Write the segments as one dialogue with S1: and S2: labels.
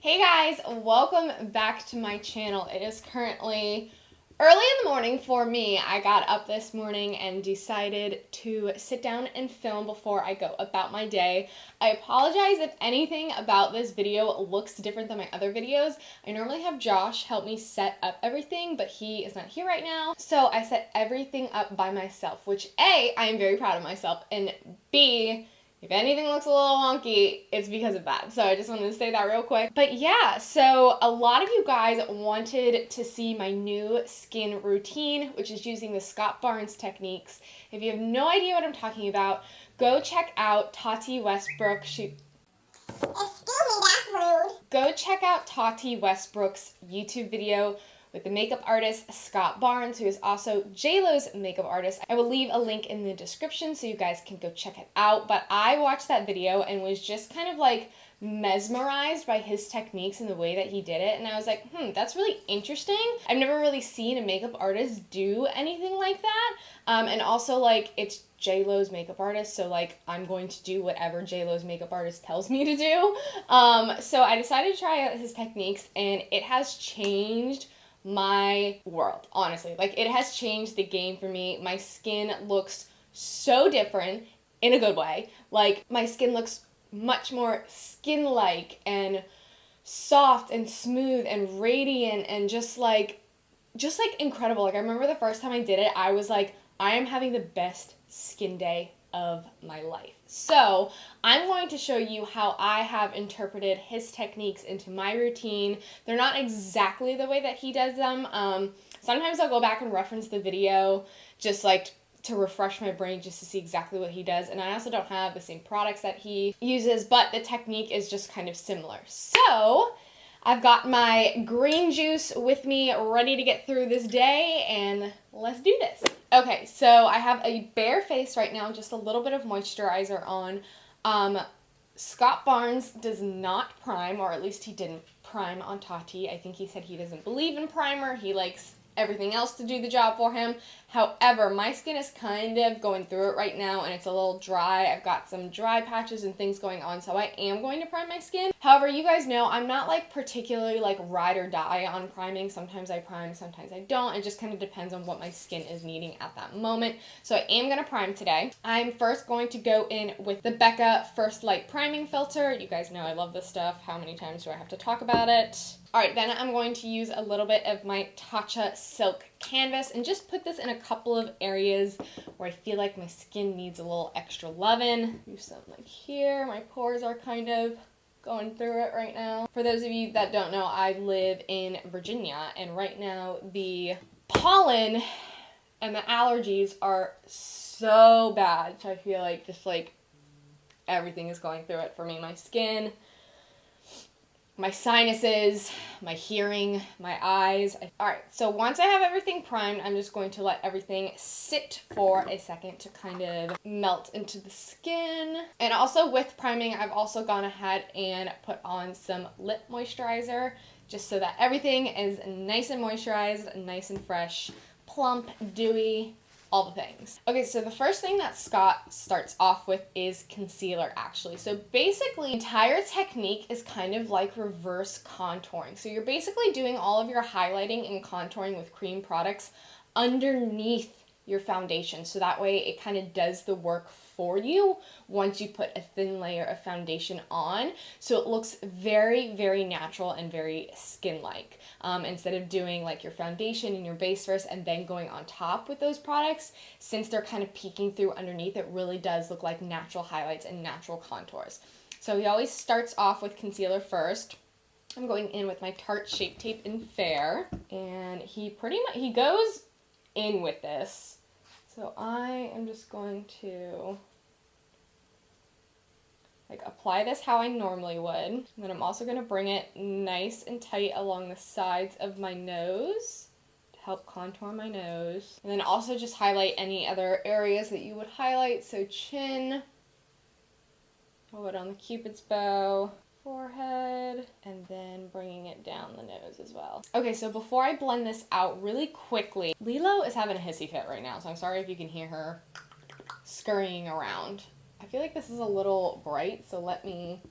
S1: Hey guys, welcome back to my channel. It is currently early in the morning for me. I got up this morning and decided to sit down and film before I go about my day. I apologize if anything about this video looks different than my other videos. I normally have Josh help me set up everything, but he is not here right now. So I set everything up by myself, which A, I am very proud of myself, and B, if anything looks a little wonky, it's because of that. So I just wanted to say that real quick. But yeah, so a lot of you guys wanted to see my new skin routine, which is using the Scott Barnes techniques. If you have no idea what I'm talking about, go check out Tati Westbrook. Excuse me, that's rude. Go check out Tati Westbrook's YouTube video with the makeup artist Scott Barnes, who is also JLo's makeup artist. I will leave a link in the description so you guys can go check it out. But I watched that video and was just kind of like mesmerized by his techniques and the way that he did it. And I was like, that's really interesting. I've never really seen a makeup artist do anything like that. And also, like, it's JLo's makeup artist, so like I'm going to do whatever JLo's makeup artist tells me to do. So I decided to try out his techniques, and it has changed my world, honestly. Like, it has changed the game for me. My skin looks so different in a good way. Like, my skin looks much more skin-like and soft and smooth and radiant and just like incredible. Like, I remember the first time I did it, I was like, I am having the best skin day of my life. So I'm going to show you how I have interpreted his techniques into my routine. They're not exactly the way that he does them. Sometimes I'll go back and reference the video just like to refresh my brain just to see exactly what he does. And I also don't have the same products that he uses, but the technique is just kind of similar. So I've got my green juice with me ready to get through this day, and let's do this. Okay, so I have a bare face right now, just a little bit of moisturizer on. Scott Barnes does not prime, or at least he didn't prime on Tati. I think he said he doesn't believe in primer. He likes everything else to do the job for him. However, my skin is kind of going through it right now, and it's a little dry. I've got some dry patches and things going on, so I am going to prime my skin. However, you guys know I'm not like particularly like ride or die on priming. Sometimes I prime, sometimes I don't. It just kind of depends on what my skin is needing at that moment. So I am going to prime today. I'm first going to go in with the Becca First Light Priming Filter. You guys know I love this stuff. How many times do I have to talk about it? Alright, then I'm going to use a little bit of my Tatcha Silk Canvas and just put this in a couple of areas where I feel like my skin needs a little extra loving. Do some like here. My pores are kind of going through it right now. For those of you that don't know, I live in Virginia, and right now the pollen and the allergies are so bad. So I feel like just like everything is going through it for me. My skin, my sinuses, my hearing, my eyes. Alright, so once I have everything primed, I'm just going to let everything sit for a second to kind of melt into the skin. And also with priming, I've also gone ahead and put on some lip moisturizer just so that everything is nice and moisturized, nice and fresh, plump, dewy, all the things. Okay, so the first thing that Scott starts off with is concealer, actually. So basically, the entire technique is kind of like reverse contouring. So you're basically doing all of your highlighting and contouring with cream products underneath your foundation. So that way it kind of does the work for you once you put a thin layer of foundation on. So it looks very, very natural and very skin-like. Instead of doing like your foundation and your base first and then going on top with those products, since they're kind of peeking through underneath, it really does look like natural highlights and natural contours. So he always starts off with concealer first. I'm going in with my Tarte Shape Tape in Fair, and he goes in with this. So I am just going to like apply this how I normally would. And then I'm also going to bring it nice and tight along the sides of my nose to help contour my nose. And then also just highlight any other areas that you would highlight. So chin, hold it on the Cupid's bow, forehead, and then bringing it down the nose as well. Okay, so before I blend this out really quickly, Lilo is having a hissy fit right now, so I'm sorry if you can hear her scurrying around. I feel like this is a little bright, so let me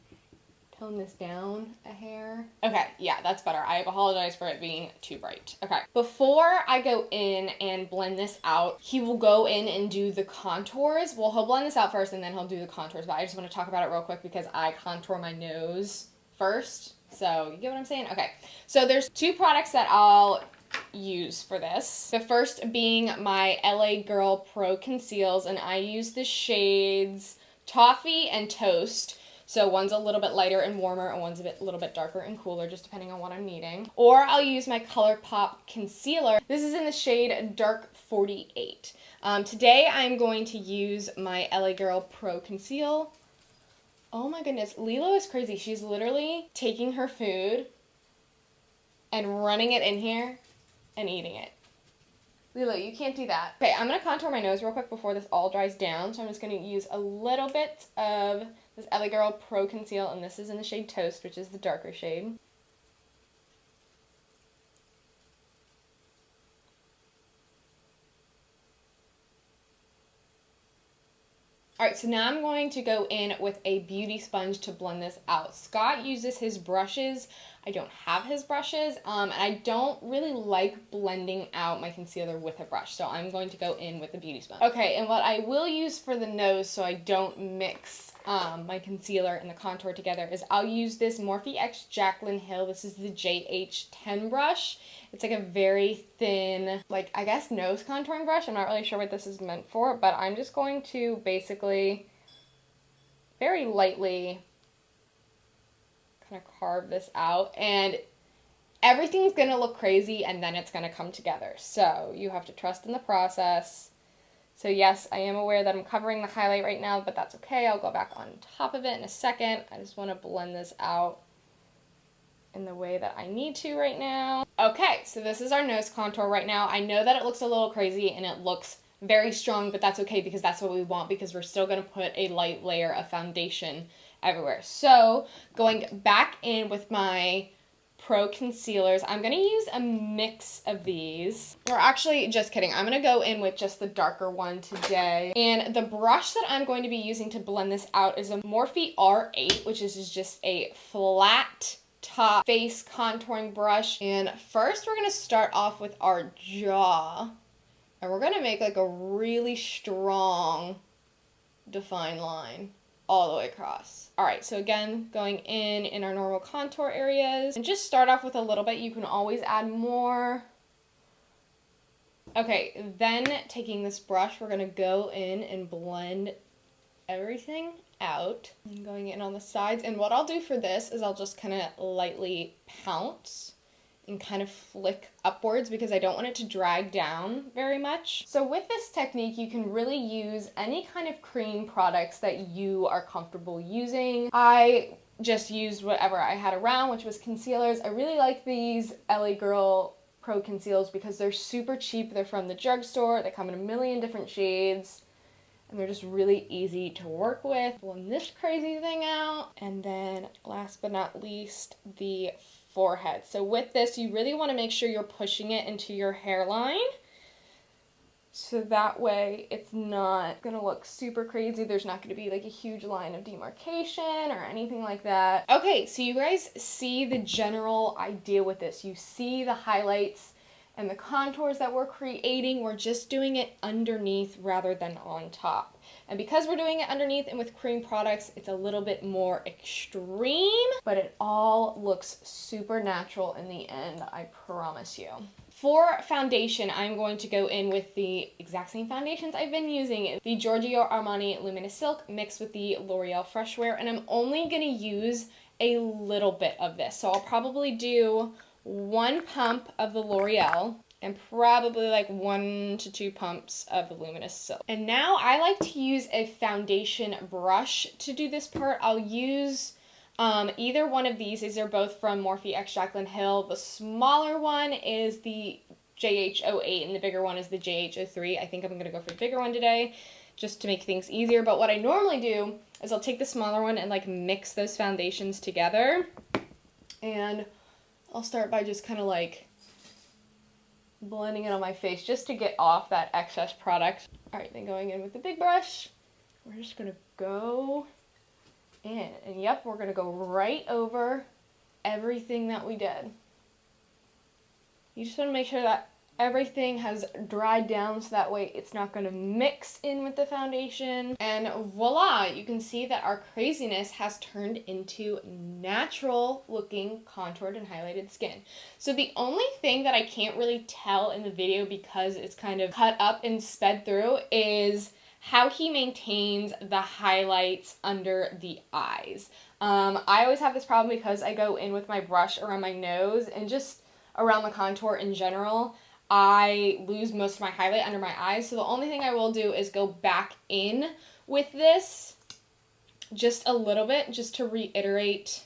S1: tone this down a hair. Okay, yeah, that's better. I apologize for it being too bright. Okay, before I go in and blend this out, he will go in and do the contours. Well, he'll blend this out first and then he'll do the contours, but I just want to talk about it real quick because I contour my nose first. So, you get what I'm saying? Okay, so there's two products that I'll use for this. The first being my LA Girl Pro Conceals, and I use the shades Toffee and Toast. So one's a little bit lighter and warmer, and one's a little bit darker and cooler, just depending on what I'm needing. Or I'll use my ColourPop concealer. This is in the shade Dark 48. Today I'm going to use my LA Girl Pro Conceal. Oh my goodness, Lilo is crazy. She's literally taking her food and running it in here and eating it. Lilo, you can't do that. Okay, I'm going to contour my nose real quick before this all dries down. So I'm just going to use a little bit of this LA Girl Pro Conceal, and this is in the shade Toast, which is the darker shade. Alright, so now I'm going to go in with a beauty sponge to blend this out. Scott uses his brushes. I don't have his brushes, and I don't really like blending out my concealer with a brush, so I'm going to go in with a beauty sponge. Okay, and what I will use for the nose so I don't mix my concealer and the contour together is I'll use this Morphe X Jaclyn Hill. This is the JH10 brush. It's like a very thin, like, I guess nose contouring brush. I'm not really sure what this is meant for, but I'm just going to basically very lightly kind of carve this out, and everything's gonna look crazy and then it's gonna come together. So you have to trust in the process. So yes, I am aware that I'm covering the highlight right now, but that's okay. I'll go back on top of it in a second. I just want to blend this out in the way that I need to right now. Okay, so this is our nose contour right now. I know that it looks a little crazy and it looks very strong, but that's okay because that's what we want, because we're still going to put a light layer of foundation everywhere. So going back in with my Pro concealers, I'm going to use a mix of these. Or actually, just kidding. I'm going to go in with just the darker one today. And the brush that I'm going to be using to blend this out is a Morphe R8, which is just a flat top face contouring brush. And first we're going to start off with our jaw. And we're going to make like a really strong defined line all the way across. All right, so again, going in our normal contour areas, and just start off with a little bit. You can always add more. Okay, then taking this brush, we're gonna go in and blend everything out. And going in on the sides, and what I'll do for this is I'll just kind of lightly pounce and kind of flick upwards because I don't want it to drag down very much. So with this technique, you can really use any kind of cream products that you are comfortable using. I just used whatever I had around, which was concealers. I really like these LA Girl Pro Conceals because they're super cheap. They're from the drugstore. They come in a million different shades, and they're just really easy to work with. Blend this crazy thing out. And then last but not least, the forehead. So with this, you really want to make sure you're pushing it into your hairline, so that way it's not going to look super crazy. There's not going to be like a huge line of demarcation or anything like that. Okay, so you guys see the general idea with this. You see the highlights and the contours that we're creating. We're just doing it underneath rather than on top. And because we're doing it underneath and with cream products, it's a little bit more extreme, but it all looks super natural in the end, I promise you. For foundation, I'm going to go in with the exact same foundations I've been using, the Giorgio Armani Luminous Silk mixed with the L'Oreal Fresh Wear, and I'm only going to use a little bit of this. So I'll probably do 1 pump of the L'Oreal and probably like 1 to 2 pumps of the Luminous Silk. And now I like to use a foundation brush to do this part. I'll use either one of these. These are both from Morphe X Jaclyn Hill. The smaller one is the JH08 and the bigger one is the JH03. I think I'm going to go for the bigger one today just to make things easier. But what I normally do is I'll take the smaller one and like mix those foundations together. And I'll start by just kind of like blending it on my face just to get off that excess product. All right, then going in with the big brush, we're just gonna go in. And yep, we're gonna go right over everything that we did. You just want to make sure that everything has dried down so that way it's not going to mix in with the foundation. And voila, you can see that our craziness has turned into natural looking contoured and highlighted skin. So the only thing that I can't really tell in the video because it's kind of cut up and sped through is how he maintains the highlights under the eyes. I always have this problem because I go in with my brush around my nose and just around the contour in general. I lose most of my highlight under my eyes, so the only thing I will do is go back in with this just a little bit, just to reiterate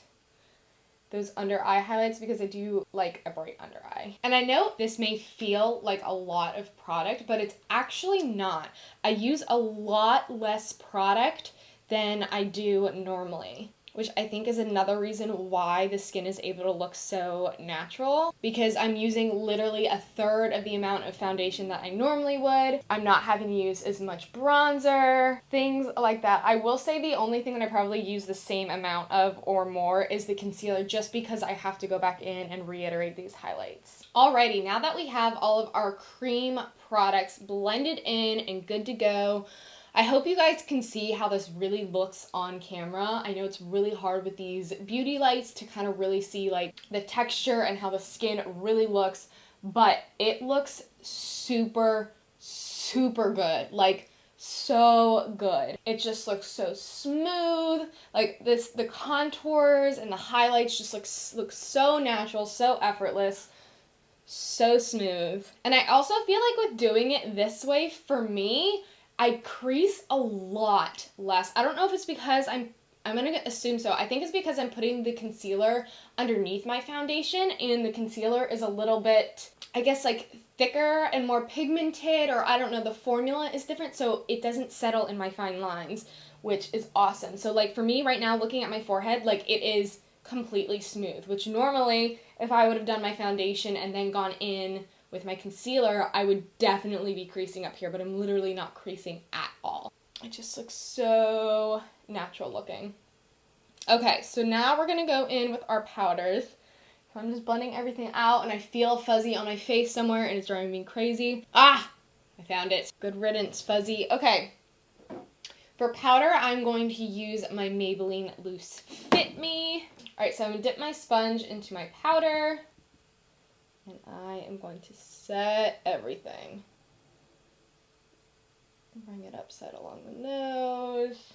S1: those under eye highlights because I do like a bright under eye. And I know this may feel like a lot of product, but it's actually not. I use a lot less product than I do normally, which I think is another reason why the skin is able to look so natural, because I'm using literally a third of the amount of foundation that I normally would. I'm not having to use as much bronzer, things like that. I will say the only thing that I probably use the same amount of or more is the concealer, just because I have to go back in and reiterate these highlights. Alrighty, now that we have all of our cream products blended in and good to go, I hope you guys can see how this really looks on camera. I know it's really hard with these beauty lights to kind of really see like the texture and how the skin really looks, but it looks super, super good. Like, so good. It just looks so smooth. Like the contours and the highlights just look so natural, so effortless, so smooth. And I also feel like with doing it this way, for me, I crease a lot less. I don't know if it's because I'm gonna assume so. I think it's because I'm putting the concealer underneath my foundation, and the concealer is a little bit, I guess, like thicker and more pigmented, or I don't know, the formula is different, so it doesn't settle in my fine lines, which is awesome. So like for me right now, looking at my forehead, like it is completely smooth, which normally if I would have done my foundation and then gone in with my concealer, I would definitely be creasing up here, but I'm literally not creasing at all. It just looks so natural looking. Okay, so now we're gonna go in with our powders. So I'm just blending everything out, and I feel fuzzy on my face somewhere, and it's driving me crazy. Ah, I found it. Good riddance, fuzzy. Okay, for powder, I'm going to use my Maybelline Loose Fit Me. All right, so I'm gonna dip my sponge into my powder, and I am going to set everything. Bring it up, set along the nose.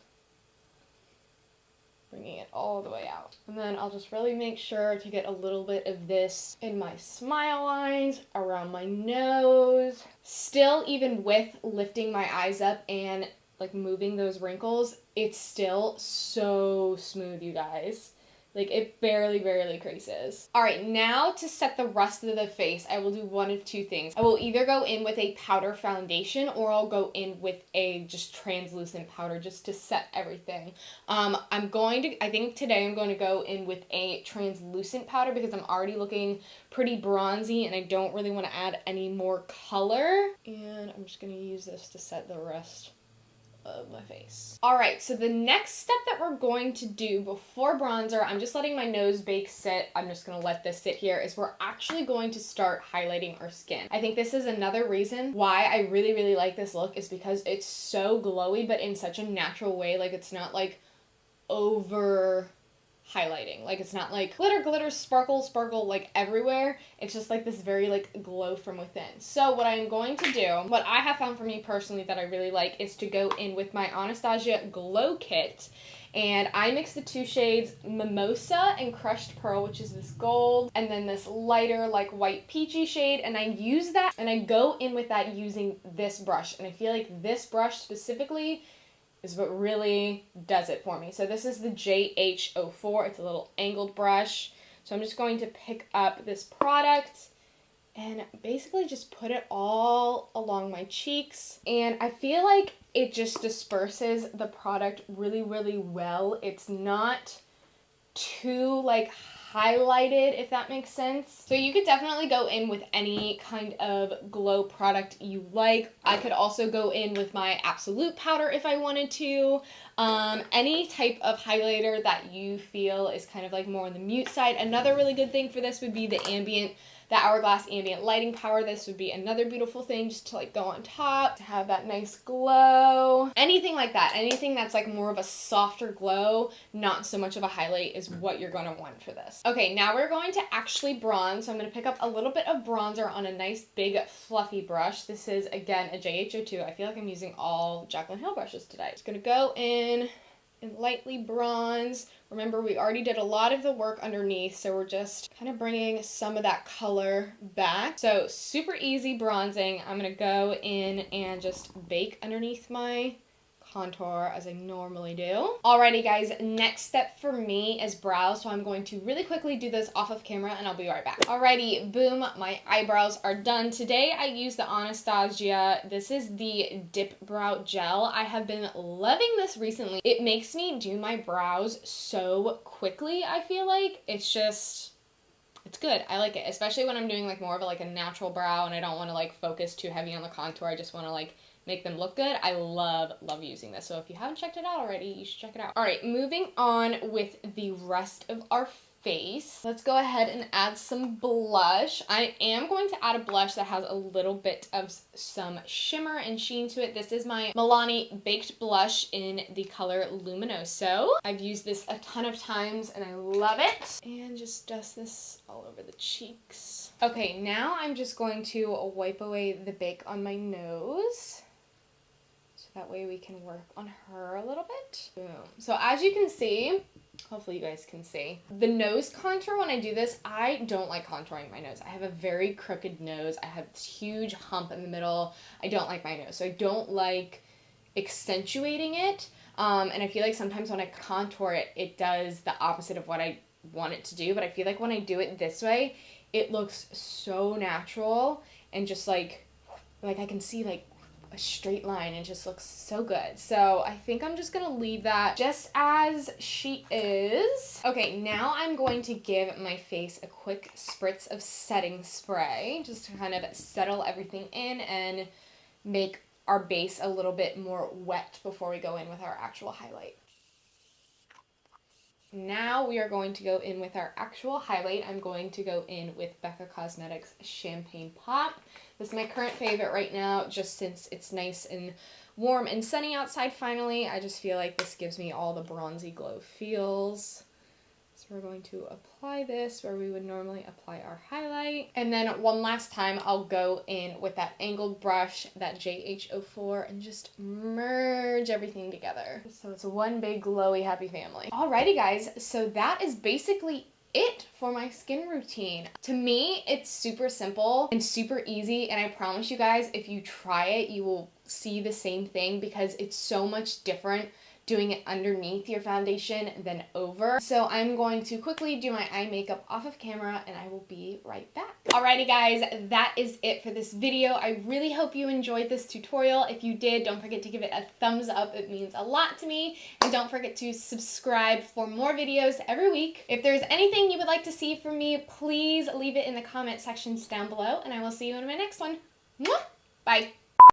S1: Bringing it all the way out. And then I'll just really make sure to get a little bit of this in my smile lines, around my nose. Still, even with lifting my eyes up and like moving those wrinkles, it's still so smooth, you guys. Like, it barely creases. All right, now to set the rest of the face, I will do one of two things. I will either go in with a powder foundation, or I'll go in with a just translucent powder just to set everything. I think today I'm going to go in with a translucent powder because I'm already looking pretty bronzy and I don't really want to add any more color. And I'm just going to use this to set the rest of my face. Alright, so the next step that we're going to do before bronzer, I'm just letting my nose bake sit, I'm just going to let this sit here, is we're actually going to start highlighting our skin. I think this is another reason why I really like this look, is because it's so glowy, but in such a natural way. Like, it's not like over highlighting. Like, it's not like glitter, sparkle, like everywhere. It's just like this very like glow from within. So what I'm going to do, what I have found for me personally that I really like, is to go in with my Anastasia Glow Kit. And I mix the two shades Mimosa and Crushed Pearl, which is this gold, and then this lighter like white peachy shade, and I use that and I go in with that using this brush. And I feel like this brush specifically is what really does it for me. So this is the JH04. It's a little angled brush. So I'm just going to pick up this product and basically just put it all along my cheeks. And I feel like it just disperses the product really well. It's not too like highlighted, if that makes sense. So you could definitely go in with any kind of glow product you like. I could also go in with my Absolute powder if I wanted to. Any type of highlighter that you feel is kind of like more on the mute side. Another really good thing for this would be the Hourglass ambient lighting power. This would be another beautiful thing just to like go on top, to have that nice glow. Anything like that, anything that's like more of a softer glow, not so much of a highlight, is what you're gonna want for this. Okay, now we're going to actually bronze. So I'm gonna pick up a little bit of bronzer on a nice big fluffy brush. This is, again, a JH02. I feel like I'm using all Jaclyn Hill brushes today. Just gonna go in and lightly bronze. Remember, we already did a lot of the work underneath, so we're just kind of bringing some of that color back. So super easy bronzing. I'm gonna go in and just bake underneath my contour as I normally do. Alrighty guys, next step for me is brows, so I'm going to really quickly do this off of camera and I'll be right back. Alrighty, boom, my eyebrows are done. Today I use the Anastasia. This is the Dip Brow Gel. I have been loving this recently. It makes me do my brows so quickly, I feel like. It's good. I like it, especially when I'm doing like more of a natural brow and I don't want to like focus too heavy on the contour. I just want to like make them look good. I love using this. So if you haven't checked it out already, you should check it out. All right, moving on with the rest of our face. Let's go ahead and add some blush. I am going to add a blush that has a little bit of some shimmer and sheen to it. This is my Milani Baked Blush in the color Luminoso. I've used this a ton of times and I love it. And just dust this all over the cheeks. Okay, now I'm just going to wipe away the bake on my nose. That way we can work on her a little bit. Boom. So as you can see, hopefully you guys can see, the nose contour, when I do this, I don't like contouring my nose. I have a very crooked nose. I have this huge hump in the middle. I don't like my nose. So I don't like accentuating it. And I feel like sometimes when I contour it, it does the opposite of what I want it to do. But I feel like when I do it this way, it looks so natural and just like I can see like a straight line and just looks so good. So I think I'm just gonna leave that just as she is. Okay, now I'm going to give my face a quick spritz of setting spray just to kind of settle everything in and make our base a little bit more wet before we go in with our actual highlight. Now we are going to go in with our actual highlight. I'm going to go in with Becca Cosmetics Champagne Pop. This is my current favorite right now, just since it's nice and warm and sunny outside finally. I just feel like this gives me all the bronzy glow feels. So we're going to apply this where we would normally apply our highlight. And then one last time, I'll go in with that angled brush, that JH04, and just merge everything together. So it's one big glowy happy family. Alrighty guys, so that is basically it for my skin routine. To me, it's super simple and super easy, and I promise you guys, if you try it, you will see the same thing because it's so much different doing it underneath your foundation than over. So I'm going to quickly do my eye makeup off of camera and I will be right back. Alrighty guys, that is it for this video. I really hope you enjoyed this tutorial. If you did, don't forget to give it a thumbs up. It means a lot to me. And don't forget to subscribe for more videos every week. If there's anything you would like to see from me, please leave it in the comment sections down below and I will see you in my next one. Mwah! Bye.